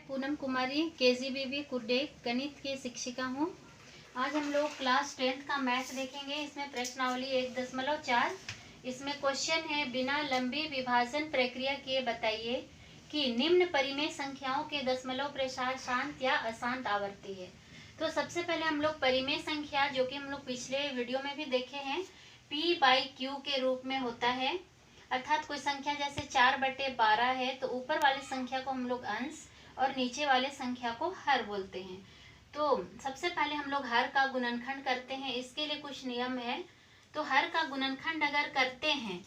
पूनम कुमारी KGBB कुर्डे गणित की शिक्षिका हूँ। आज हम लोग क्लास 10th का मैथ देखेंगे। इसमें प्रश्नावली 1.4। इसमें क्वेश्चन है, बिना लंबी विभाजन प्रक्रिया किए बताइए कि निम्न परिमेय संख्याओं के दशमलव प्रसार शांत या अशांत आवर्ती है। तो सबसे पहले हम लोग परिमेय संख्या, जो कि हम लोग पिछले वीडियो में भी देखे हैं, P/Q के रूप में होता है। अर्थात कोई संख्या जैसे 4/12 है तो ऊपर वाली संख्या को हम लोग अंश और नीचे वाले संख्या को हर बोलते हैं। तो सबसे पहले हम लोग हर का गुणनखंड करते हैं। इसके लिए कुछ नियम है। तो हर का गुणनखंड अगर करते हैं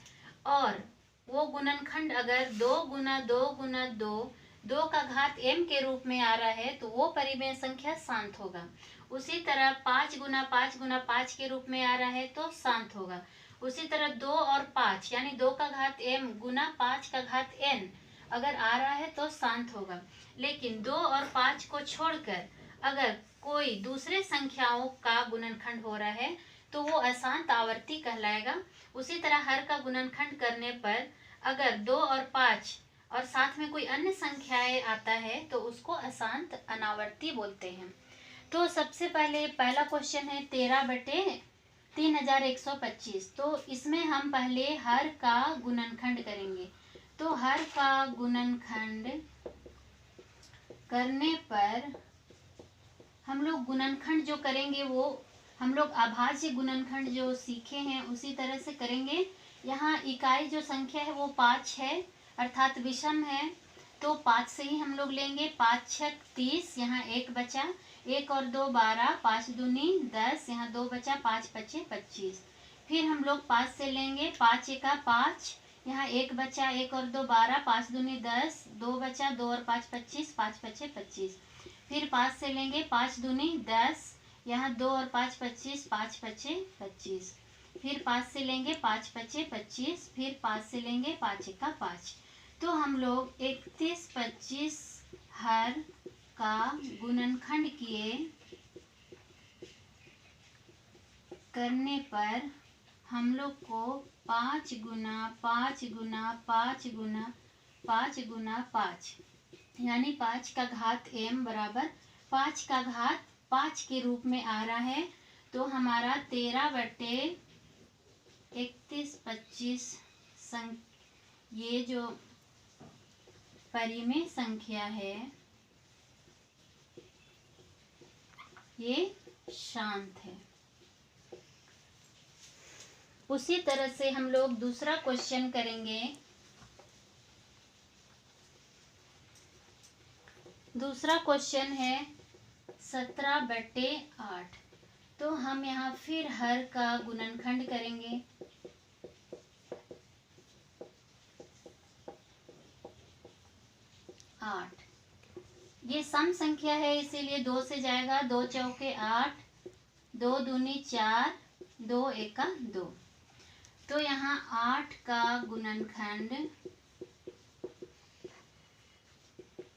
और वो गुणनखंड अगर 2 गुना 2 गुना 2 2 का घात m के रूप में आ रहा है तो वो परिमेय संख्या शांत होगा। उसी तरह 5 गुना 5 गुना 5 के रूप में आ रहा है तो शांत होगा। उसी तरह 2 और 5 यानी 2 का घात m गुना 5 का घात n अगर आ रहा है तो शांत होगा। लेकिन 2 और 5 को छोड़कर अगर कोई दूसरे संख्याओं का गुणनखंड हो रहा है तो वो अशांत आवर्ती कहलाएगा। उसी तरह हर का गुणनखंड करने पर अगर 2 और 5 और साथ में कोई अन्य संख्याएं आता है तो उसको अशांत अनावर्ती बोलते हैं। तो सबसे पहले पहला क्वेश्चन है 13/3125। तो इसमें हम पहले हर का गुणनखंड करेंगे। तो हर का गुणनखंड करने पर हम लोग गुणनखंड जो करेंगे वो हम लोग अभाज्य गुणनखंड जो सीखे हैं उसी तरह से करेंगे। यहाँ इकाई जो संख्या है वो 5 है, अर्थात विषम है, तो 5 से ही हम लोग लेंगे। 5 छक 30, यहाँ 1 बचा, 1 और 2 12, 5 दूनी 10, यहाँ 2 बचा, 5 पचे 25। फिर हम लोग 5 से लेंगे, 5 एका 5, यहाँ 1 बचा, 1 और 2 12, 5 दूनी 10, 2 बचा, 2 और 5 25, 5 पचे 25। फिर 5 से लेंगे, 5 दूनी 10, यहाँ 2 और 5 25, 5 पचे 25। फिर 5 से लेंगे, 5 पचे 25, फिर 5 से लेंगे, 5 एका 5। तो हम लोग 31/25 हर का गुणनखंड किए करने पर हम लोग को 5 गुना 5 गुना 5 गुना 5 गुना 5 यानी 5 का घात m बराबर 5 का घात 5 के रूप में आ रहा है। तो हमारा 13/3125 ये जो परिमेय संख्या है ये शांत है। उसी तरह से हम लोग दूसरा क्वेश्चन करेंगे। दूसरा क्वेश्चन है 17/8। तो हम यहाँ फिर हर का गुणनखंड करेंगे। ये सम संख्या है इसीलिए 2 से जाएगा, 2 चौके 8, 2 दूनी 4, 2 एका 2। तो यहाँ 8 का गुणनखंड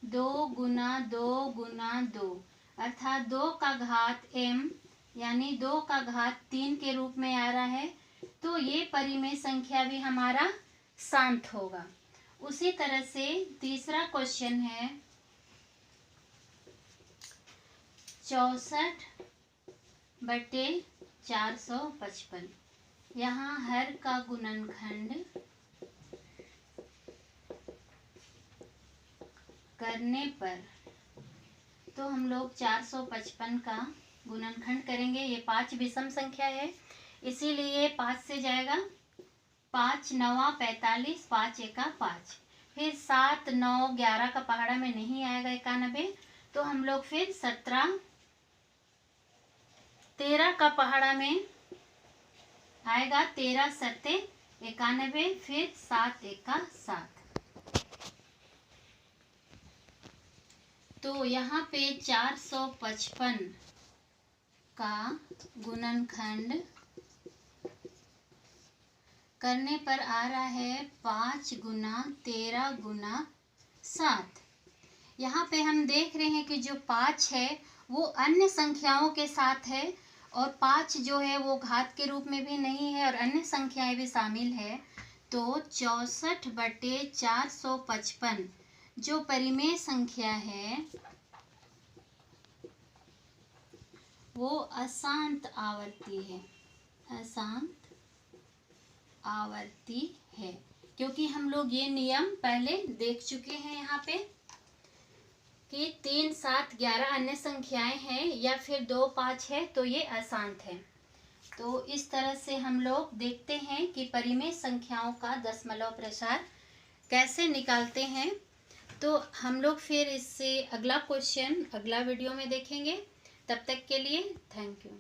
2 गुना 2 गुना 2 अर्थात 2 का घात m यानी 2 का घात 3 के रूप में आ रहा है। तो ये परिमेय संख्या भी हमारा शांत होगा। उसी तरह से तीसरा क्वेश्चन है 64/455। यहाँ हर का गुणनखंड करने पर तो हम लोग 455 का गुणनखंड करेंगे। ये 5 विषम संख्या है इसीलिए 5 से जाएगा, 5 9 45, 5 एका 5। फिर 7 9 11 का पहाड़ा में नहीं आएगा 91, तो हम लोग फिर 17 13 का पहाड़ा में आएगा, 13 सत्ते 91, फिर 7 एका 7। तो यहाँ पे 455 का गुणनखंड करने पर आ रहा है 5 गुना 13 गुना 7। यहाँ पे हम देख रहे हैं कि जो 5 है वो अन्य संख्याओं के साथ है और 5 जो है वो घात के रूप में भी नहीं है और अन्य संख्याएं भी शामिल है। तो 64/455 जो परिमेय संख्या है वो अशांत आवर्ती है, अशांत आवर्ती है, क्योंकि हम लोग ये नियम पहले देख चुके हैं यहाँ पे कि 3, 7, 11 अन्य संख्याएं हैं या फिर 2, 5 है तो ये अशांत है। तो इस तरह से हम लोग देखते हैं कि परिमेय संख्याओं का दशमलव प्रसार कैसे निकालते हैं। तो हम लोग फिर इससे अगला क्वेश्चन अगला वीडियो में देखेंगे। तब तक के लिए थैंक यू।